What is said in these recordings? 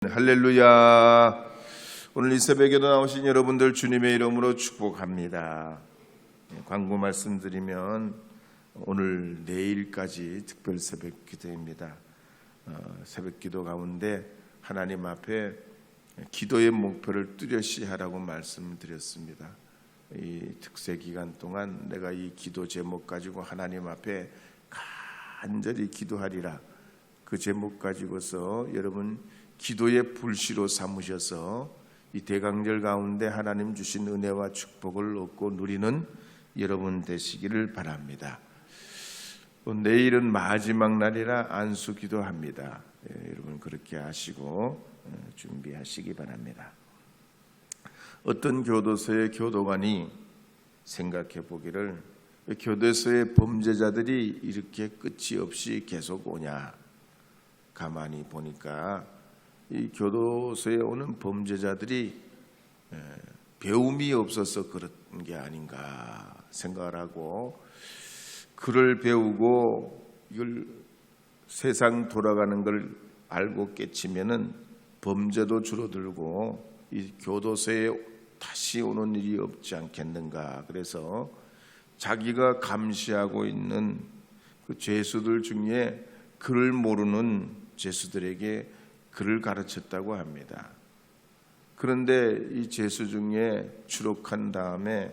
할렐루야. 오늘 이 새벽에도 나오신 여러분들 주님의 이름으로 축복합니다. 광고 말씀드리면 오늘 내일까지 특별 새벽 기도입니다. 새벽 기도 가운데 하나님 앞에 기도의 목표를 뚜렷이 하라고 말씀드렸습니다. 이 특세 기간 동안 내가 이 기도 제목 가지고 하나님 앞에 간절히 기도하리라. 그 제목 가지고서 여러분 기도의 불씨로 삼으셔서 이 대강절 가운데 하나님 주신 은혜와 축복을 얻고 누리는 여러분 되시기를 바랍니다. 내일은 마지막 날이라 안수 기도합니다. 여러분 그렇게 하시고 준비하시기 바랍니다. 어떤 교도소의 교도관이 생각해 보기를 교도소의 범죄자들이 이렇게 끝이 없이 계속 오냐. 가만히 보니까 이 교도소에 오는 범죄자들이 배움이 없어서 그런 게 아닌가 생각을 하고, 글을 배우고 이걸 세상 돌아가는 걸 알고 깨치면은 범죄도 줄어들고 이 교도소에 다시 오는 일이 없지 않겠는가. 그래서 자기가 감시하고 있는 그 죄수들 중에 글을 모르는 죄수들에게 글을 가르쳤다고 합니다. 그런데 이 죄수 중에 추록한 다음에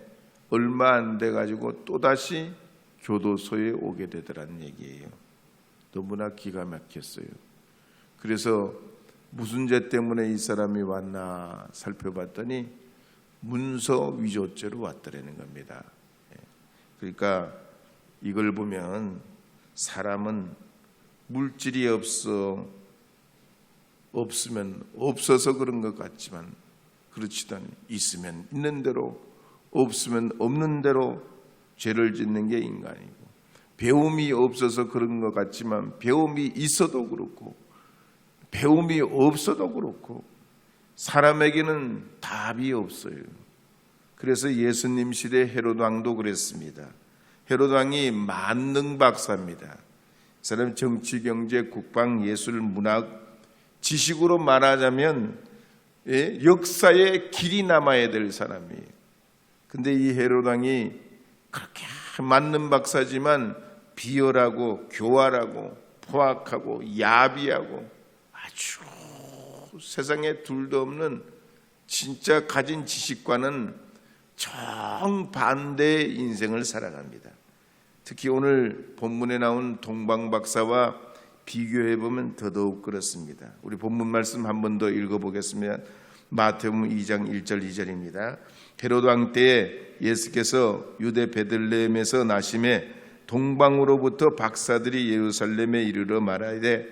얼마 안 돼 가지고 또다시 교도소에 오게 되더란 얘기예요. 너무나 기가 막혔어요. 그래서 무슨 죄 때문에 이 사람이 왔나 살펴봤더니 문서 위조죄로 왔더라는 겁니다. 그러니까 이걸 보면 사람은 물질이 없으면 없어서 그런 것 같지만 그렇지도 않아요. 있으면 있는 대로, 없으면 없는 대로 죄를 짓는 게 인간이고, 배움이 없어서 그런 것 같지만 배움이 있어도 그렇고 배움이 없어도 그렇고 사람에게는 답이 없어요. 그래서 예수님 시대 헤롯 왕도 그랬습니다. 헤롯 왕이 만능 박사입니다. 이 사람 정치, 경제, 국방, 예술, 문학 지식으로 말하자면 역사에 길이 남아야 될 사람이에요. 근데 이 헤롯 왕이 그렇게 만능 박사지만 비열하고 교활하고 포악하고 야비하고 아주 세상에 둘도 없는 진짜 가진 지식과는 정반대의 인생을 살아갑니다. 특히 오늘 본문에 나온 동방 박사와 비교해보면 더더욱 그렇습니다. 우리 본문 말씀 한 번 더 읽어보겠습니다. 마태복음 2장 1절 2절입니다. 헤롯 왕 때에 예수께서 유대 베들레헴에서 나심에 동방으로부터 박사들이 예루살렘에 이르러 말하되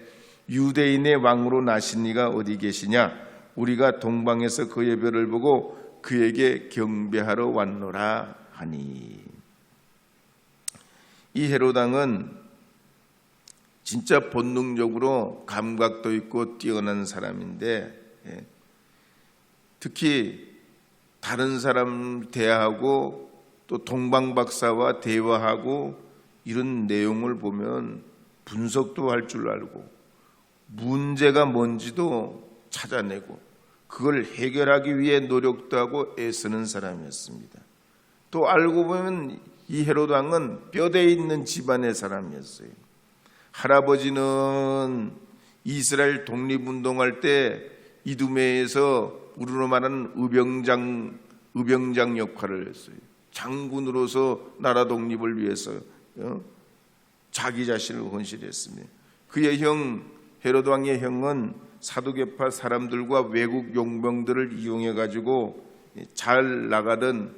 유대인의 왕으로 나신 이가 어디 계시냐? 우리가 동방에서 그의 별을 보고 그에게 경배하러 왔노라 하니. 이 헤롯 왕은 진짜 본능적으로 감각도 있고 뛰어난 사람인데 특히 다른 사람 대화하고 또 동방박사와 대화하고 이런 내용을 보면 분석도 할 줄 알고 문제가 뭔지도 찾아내고 그걸 해결하기 위해 노력도 하고 애쓰는 사람이었습니다. 또 알고 보면 이 헤롯 왕은 뼈대 있는 집안의 사람이었어요. 할아버지는 이스라엘 독립운동할 때 이두메에서 우리로 말하는 의병장 역할을 했어요. 장군으로서 나라 독립을 위해서 자기 자신을 헌신했습니다. 그의 형 헤롯 왕의 형은 사두개파 사람들과 외국 용병들을 이용해 가지고 잘 나가던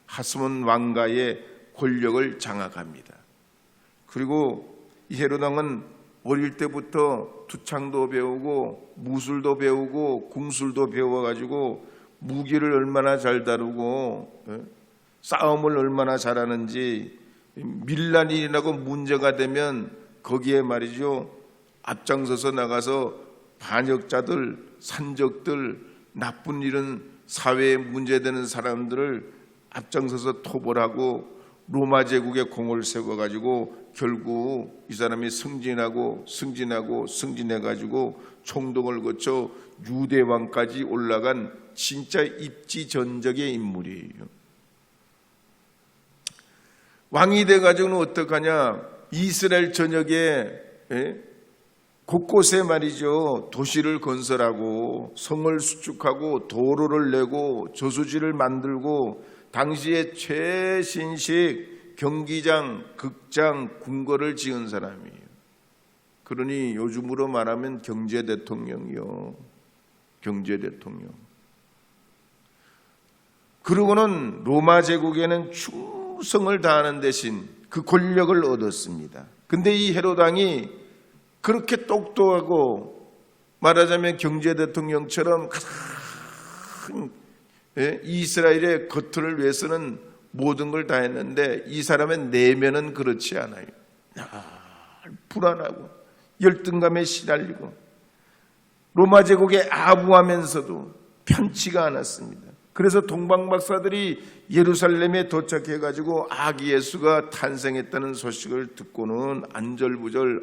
하스몬 왕가의 권력을 장악합니다. 그리고 이 헤롯 왕은 어릴 때부터 투창도 배우고 무술도 배우고 궁술도 배워가지고 무기를 얼마나 잘 다루고 싸움을 얼마나 잘하는지, 밀란이 일어나고 문제가 되면 거기에 말이죠 앞장서서 나가서 반역자들, 산적들, 나쁜 일은 사회에 문제되는 사람들을 앞장서서 토벌하고 로마 제국에 공을 세워가지고 결국 이 사람이 승진해가지고 총독을 거쳐 유대 왕까지 올라간 진짜 입지전적의 인물이에요. 왕이 돼가지고는 어떡하냐? 이스라엘 전역에 곳곳에 말이죠, 도시를 건설하고 성을 수축하고 도로를 내고 저수지를 만들고 당시에 최신식 경기장, 극장, 궁궐을 지은 사람이에요. 그러니 요즘으로 말하면 경제 대통령이요. 경제 대통령. 그러고는 로마 제국에는 충성을 다하는 대신 그 권력을 얻었습니다. 근데 이 헤롯 왕이 그렇게 똑똑하고 말하자면 경제 대통령처럼 가장 이스라엘의 겉을 위해서는 모든 걸 다 했는데 이 사람의 내면은 그렇지 않아요. 불안하고 열등감에 시달리고 로마 제국에 아부하면서도 편치가 않았습니다. 그래서 동방박사들이 예루살렘에 도착해가지고 아기 예수가 탄생했다는 소식을 듣고는 안절부절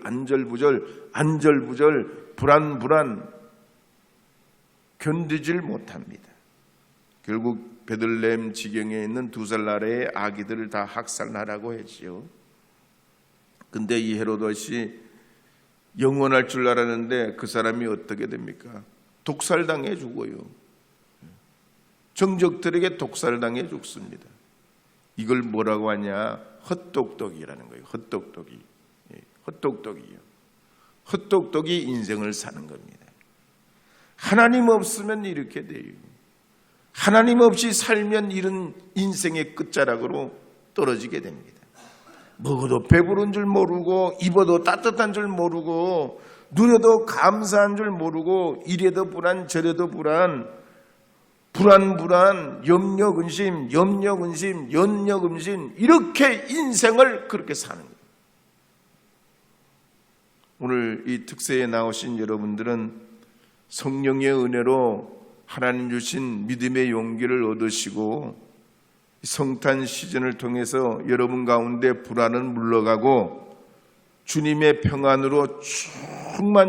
불안 견디질 못합니다. 결국 베들레헴 지경에 있는 2살 아래의 아기들을 다 학살하라고 했지요. 근데 이 헤로도시 영원할 줄 알았는데 그 사람이 어떻게 됩니까? 독살당해 죽어요. 정적들에게 독살당해 죽습니다. 이걸 뭐라고 하냐? 헛똑똑이라는 거예요. 헛똑똑이요. 헛똑똑이 인생을 사는 겁니다. 하나님 없으면 이렇게 돼요. 하나님 없이 살면 이런 인생의 끝자락으로 떨어지게 됩니다. 먹어도 배부른 줄 모르고 입어도 따뜻한 줄 모르고 누려도 감사한 줄 모르고 이래도 불안 저래도 불안 염려근심 이렇게 인생을 그렇게 사는 거예요. 오늘 이 특세에 나오신 여러분들은 성령의 은혜로 하나님 주신 믿음의 용기를 얻으시고 성탄 시즌을 통해서 여러분 가운데 불안은 물러가고 주님의 평안으로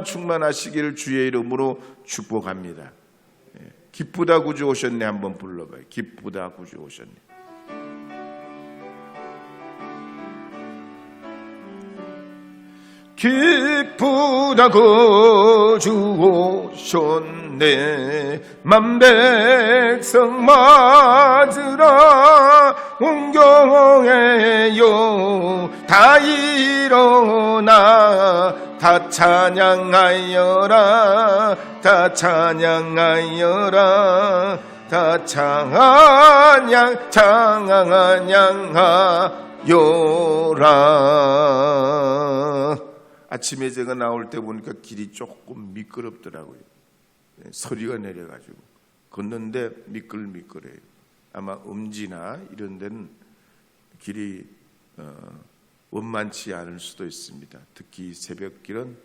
충만하시기를 주의 이름으로 축복합니다. 기쁘다 구주 오셨네 한번 불러봐요. 기쁘다 구주 오셨네. 기쁘다 구주 오셨네 만백성 맞으라 온경해요 다 일어나 다 찬양하여라 다 찬양하여라 다 찬양하여라. 아침에 제가 나올 때 보니까 길이 조금 미끄럽더라고요. 서리가 내려가지고 걷는데 미끌미끌해요. 아마 음지나 이런 데는 길이 원만치 않을 수도 있습니다. 특히 새벽길은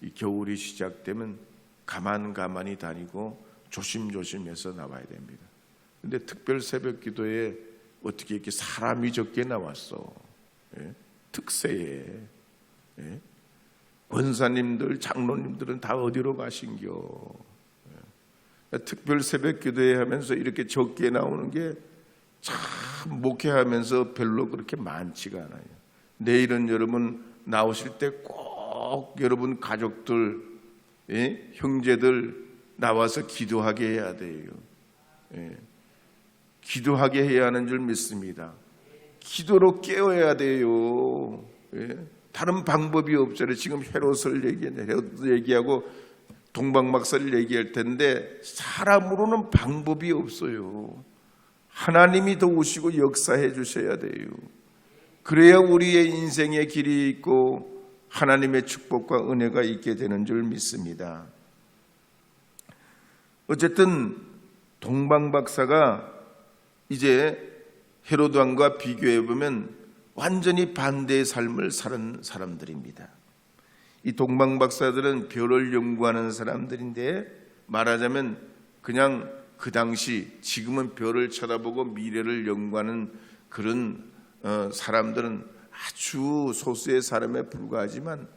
이 겨울이 시작되면 가만히 다니고 조심조심해서 나와야 됩니다. 근데 특별 새벽 기도에 어떻게 이렇게 사람이 적게 나왔어? 특세에. 권사님들, 장로님들은 다 어디로 가신겨? 특별 새벽 기도회 하면서 이렇게 적게 나오는 게 참 목회하면서 별로 그렇게 많지가 않아요. 내일은 여러분 나오실 때 꼭 여러분 가족들, 형제들 나와서 기도하게 해야 돼요. 기도하게 해야 하는 줄 믿습니다. 기도로 깨워야 돼요. 다른 방법이 없잖아요. 지금 헤롯을 얘기하고 동방박사를 얘기할 텐데 사람으로는 방법이 없어요. 하나님이 도우시고 역사해 주셔야 돼요. 그래야 우리의 인생의 길이 있고 하나님의 축복과 은혜가 있게 되는 줄 믿습니다. 어쨌든 동방박사가 이제 헤롯 왕과 비교해 보면 완전히 반대의 삶을 사는 사람들입니다. 이 동방박사들은 별을 연구하는 사람들인데 말하자면 그냥 그 당시 지금은 별을 쳐다보고 미래를 연구하는 그런 사람들은 아주 소수의 사람에 불과하지만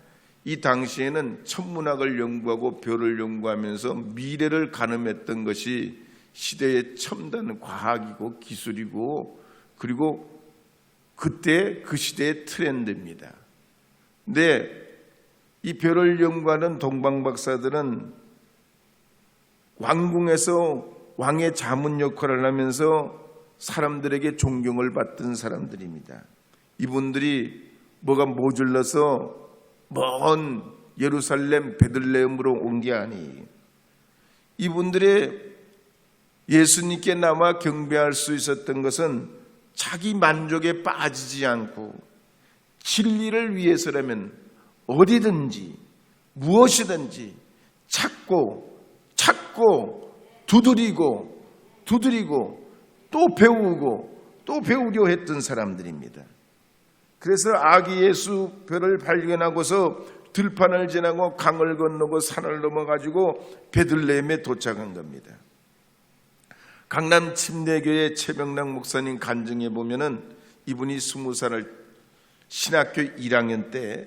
이 당시에는 천문학을 연구하고 별을 연구하면서 미래를 가늠했던 것이 시대의 첨단 과학이고 기술이고 그리고 그때 그 시대의 트렌드입니다. 근데 이 별을 연구하는 동방박사들은 왕궁에서 왕의 자문 역할을 하면서 사람들에게 존경을 받던 사람들입니다. 이분들이 뭐가 모질러서 먼 예루살렘 베들레헴으로 온 게 아니, 이분들의 예수님께 남아 경배할 수 있었던 것은 자기 만족에 빠지지 않고 진리를 위해서라면 어디든지 무엇이든지 찾고 두드리고 또 배우고 또 배우려 했던 사람들입니다. 그래서 아기 예수 별을 발견하고서 들판을 지나고 강을 건너고 산을 넘어가지고 베들레헴에 도착한 겁니다. 강남 침례교회 최명락 목사님 간증에 보면은 이분이 20살을 신학교 1학년 때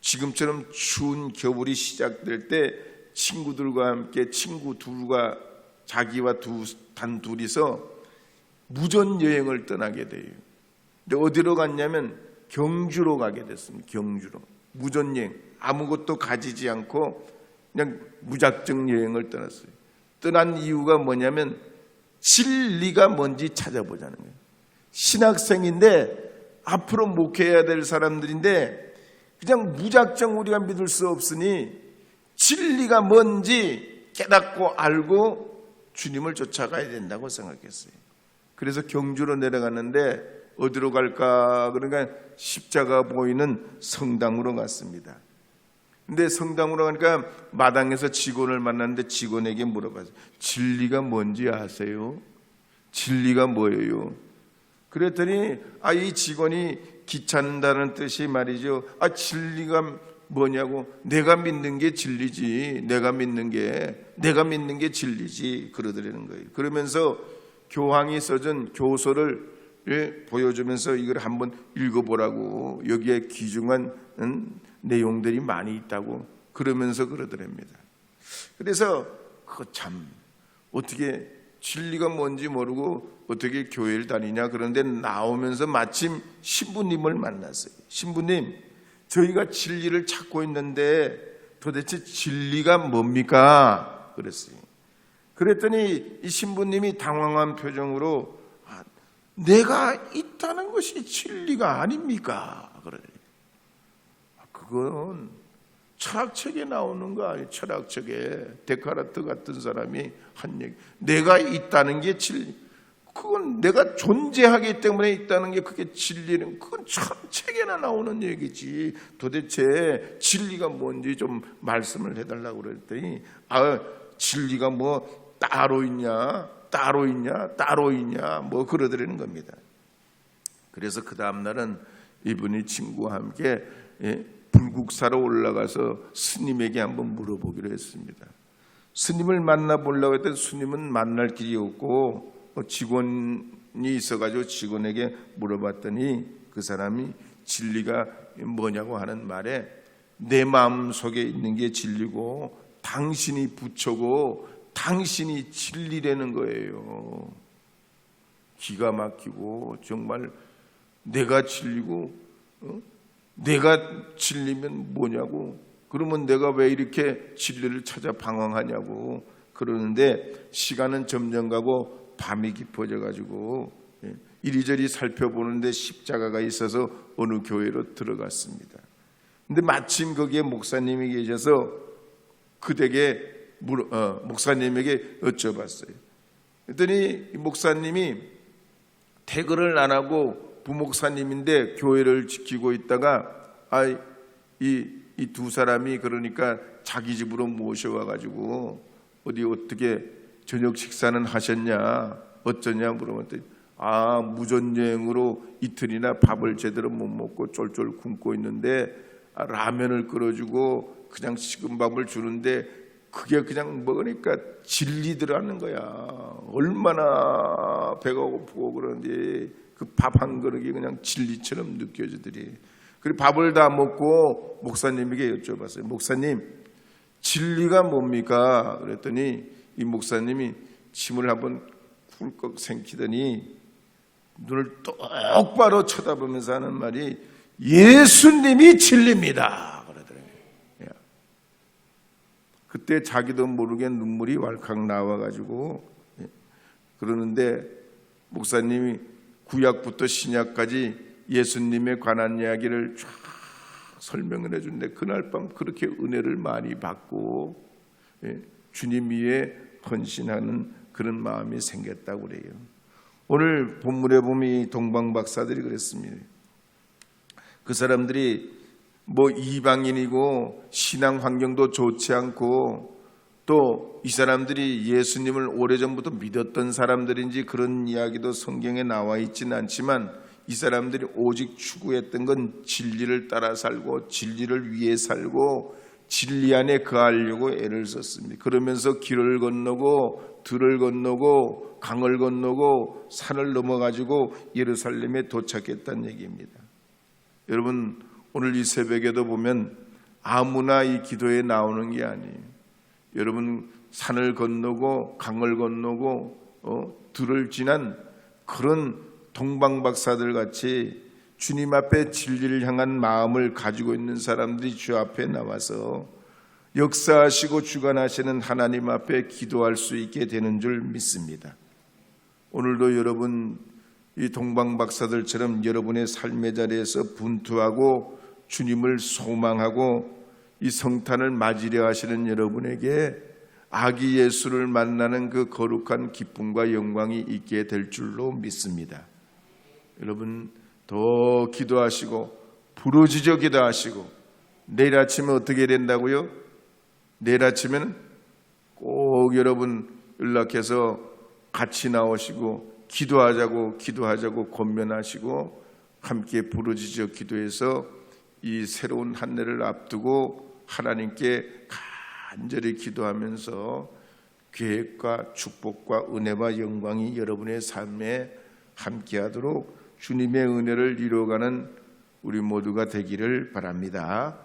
지금처럼 추운 겨울이 시작될 때 친구들과 함께 친구 둘과 자기와 단 둘이서 무전 여행을 떠나게 돼요. 근데 어디로 갔냐면 경주로 가게 됐습니다. 경주로 무전 여행, 아무것도 가지지 않고 그냥 무작정 여행을 떠났어요. 떠난 이유가 뭐냐면 진리가 뭔지 찾아보자는 거예요. 신학생인데 앞으로 목회해야 될 사람들인데 그냥 무작정 우리가 믿을 수 없으니 진리가 뭔지 깨닫고 알고 주님을 쫓아가야 된다고 생각했어요. 그래서 경주로 내려갔는데 어디로 갈까? 그러니까 십자가 보이는 성당으로 갔습니다. 근데 성당으로 가니까 마당에서 직원을 만났는데 직원에게 물어봤어요. 진리가 뭔지 아세요? 진리가 뭐예요? 그랬더니 이 직원이 귀찮다는 뜻이 말이죠. 진리가 뭐냐고. 내가 믿는 게 진리지. 내가 믿는 게 진리지. 그러더라는 거예요. 그러면서 교황이 써준 교서를 보여주면서 이걸 한번 읽어보라고, 여기에 귀중한 내용들이 많이 있다고 그러면서 그러더랍니다. 그래서 참 어떻게 진리가 뭔지 모르고 어떻게 교회를 다니냐. 그런데 나오면서 마침 신부님을 만났어요. 신부님, 저희가 진리를 찾고 있는데 도대체 진리가 뭡니까? 그랬어요. 그랬더니 이 신부님이 당황한 표정으로 내가 있다는 것이 진리가 아닙니까? 그래. 그건 철학책에 나오는 거 아니에요. 철학책에 데카르트 같은 사람이 한 얘기. 내가 있다는 게 진리. 그건 내가 존재하기 때문에 있다는 게 그게 진리는, 그건 책에나 나오는 얘기지. 도대체 진리가 뭔지 좀 말씀을 해달라고 그랬더니 진리가 뭐 따로 있냐 뭐 그러더라는 겁니다. 그래서 그 다음날은 이분이 친구와 함께 불국사로 올라가서 스님에게 한번 물어보기로 했습니다. 스님을 만나보려고 했더니 스님은 만날 길이 없고 직원이 있어가지고 직원에게 물어봤더니 그 사람이 진리가 뭐냐고 하는 말에 내 마음속에 있는 게 진리고 당신이 부처고 당신이 진리라는 거예요. 기가 막히고 정말 내가 진리고 내가 진리면 뭐냐고, 그러면 내가 왜 이렇게 진리를 찾아 방황하냐고 그러는데 시간은 점점 가고 밤이 깊어져 가지고 이리저리 살펴보는데 십자가가 있어서 어느 교회로 들어갔습니다. 근데 마침 거기에 목사님이 계셔서 목사님에게 여쭤봤어요. 그랬더니 목사님이 퇴근을 안 하고 부목사님인데 교회를 지키고 있다가 이 두 사람이 그러니까 자기 집으로 모셔와가지고 어떻게 저녁 식사는 하셨냐 어쩌냐 물어봤더니 무전여행으로 이틀이나 밥을 제대로 못 먹고 쫄쫄 굶고 있는데 라면을 끓여주고 그냥 식은 밥을 주는데 그게 그냥 먹으니까 질리더라는 거야. 얼마나 배가 고프고 그런지 그 밥 한 그릇이 그냥 진리처럼 느껴지더니, 그리고 밥을 다 먹고 목사님에게 여쭤봤어요. 목사님, 진리가 뭡니까? 그랬더니 이 목사님이 침을 한번 꿀꺽 삼키더니 눈을 똑바로 쳐다보면서 하는 말이 예수님이 진리입니다 그러더라고요. 그때 자기도 모르게 눈물이 왈칵 나와가지고 그러는데, 목사님이 구약부터 신약까지 예수님에 관한 이야기를 쫙 설명을 해주는데, 그날 밤 그렇게 은혜를 많이 받고 주님 위에 헌신하는 그런 마음이 생겼다고 그래요. 오늘 본문에 보면 이 동방박사들이 그랬습니다. 그 사람들이 뭐 이방인이고 신앙 환경도 좋지 않고 또 이 사람들이 예수님을 오래전부터 믿었던 사람들인지 그런 이야기도 성경에 나와 있지는 않지만, 이 사람들이 오직 추구했던 건 진리를 따라 살고 진리를 위해 살고 진리 안에 거하려고 애를 썼습니다. 그러면서 길을 건너고 들을 건너고 강을 건너고 산을 넘어가지고 예루살렘에 도착했다는 얘기입니다. 여러분, 오늘 이 새벽에도 보면 아무나 이 기도에 나오는 게 아니에요. 여러분, 산을 건너고 강을 건너고 들을 지난 그런 동방박사들 같이 주님 앞에 진리를 향한 마음을 가지고 있는 사람들이 주 앞에 나와서 역사하시고 주관하시는 하나님 앞에 기도할 수 있게 되는 줄 믿습니다. 오늘도 여러분, 이 동방박사들처럼 여러분의 삶의 자리에서 분투하고 주님을 소망하고 이 성탄을 맞이려 하시는 여러분에게 아기 예수를 만나는 그 거룩한 기쁨과 영광이 있게 될 줄로 믿습니다. 여러분, 더 기도하시고 부르짖어 기도하시고, 내일 아침에 어떻게 된다고요? 내일 아침에는 꼭 여러분 연락해서 같이 나오시고 기도하자고 권면하시고 함께 부르짖어 기도해서 이 새로운 한 해를 앞두고 하나님께 간절히 기도하면서 계획과 축복과 은혜와 영광이 여러분의 삶에 함께하도록 주님의 은혜를 이루어가는 우리 모두가 되기를 바랍니다.